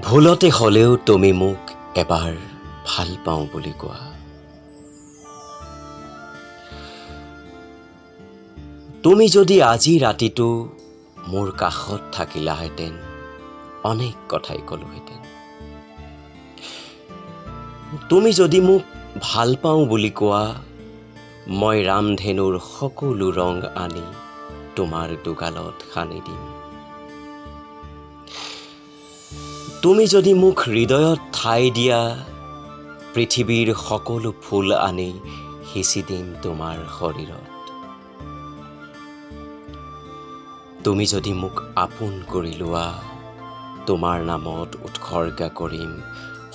ভুলতে হ'লেও তুমি মোক এবাৰ ভাল পাওঁ বুলি কোৱা। তুমি যদি আজি ৰাতিটো মোৰ কাষত থাকিলাহেঁতেন, অনেক কথাই ক'লোহেঁতেন। তুমি যদি মোক ভাল পাওঁ বুলি কোৱা, মই ৰামধেনুৰ সকলো ৰং আনি তোমাৰ দুগালত সানি দিম। তুমি যদি মোক হৃদয়ত ঠাই দিয়া, পৃথিৱীৰ সকলো ফুল আনি সিঁচি দিম তোমাৰ শৰীৰত। তুমি যদি মোক আপোন কৰি লোৱা, তোমাৰ নামত উৎসৰ্গা কৰিম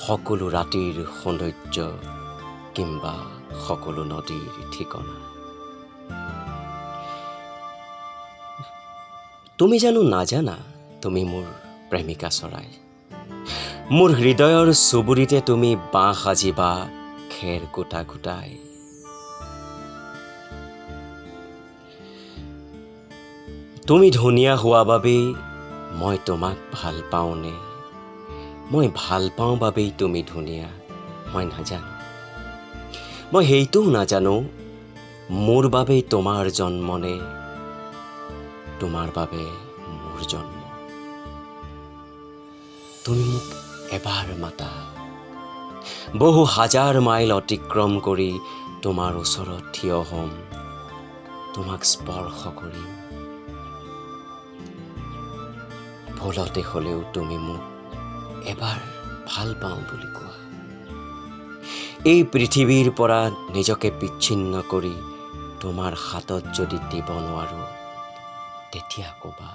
সকলো ৰাতিৰ সৌন্দৰ্য কিম্বা সকলো নদীৰ ঠিকনা। তুমি জানো নাজানা তুমি মোৰ প্ৰেমিকা চৰাই। মোৰ হৃদয়ৰ চুবুৰিতে তুমি বাঁহ সাজিবা খেৰ গোটা গোটাই। তুমি ধুনীয়া হোৱা বাবেই মই তোমাক ভাল পাওঁনে, মই ভাল পাওঁ বাবেই তুমি ধুনীয়া, মই নাজানো। মই সেইটোও নাজানো মোৰ বাবে তোমাৰ জন্মনে, তোমাৰ বাবে মোৰ জন্ম। তুমি মোক এবাৰ মাতা, বহু হাজাৰ মাইল অতিক্ৰম কৰি তোমাৰ ওচৰত থিয় হ'ম, তোমাক স্পৰ্শ কৰিম। ভুলতে হ'লেও তুমি মোক এবাৰ ভাল পাওঁ বুলি কোৱা। এই পৃথিৱীৰ পৰা নিজকে বিচ্ছিন্ন কৰি তোমাৰ হাতত যদি দিব নোৱাৰো, তেতিয়া ক'বা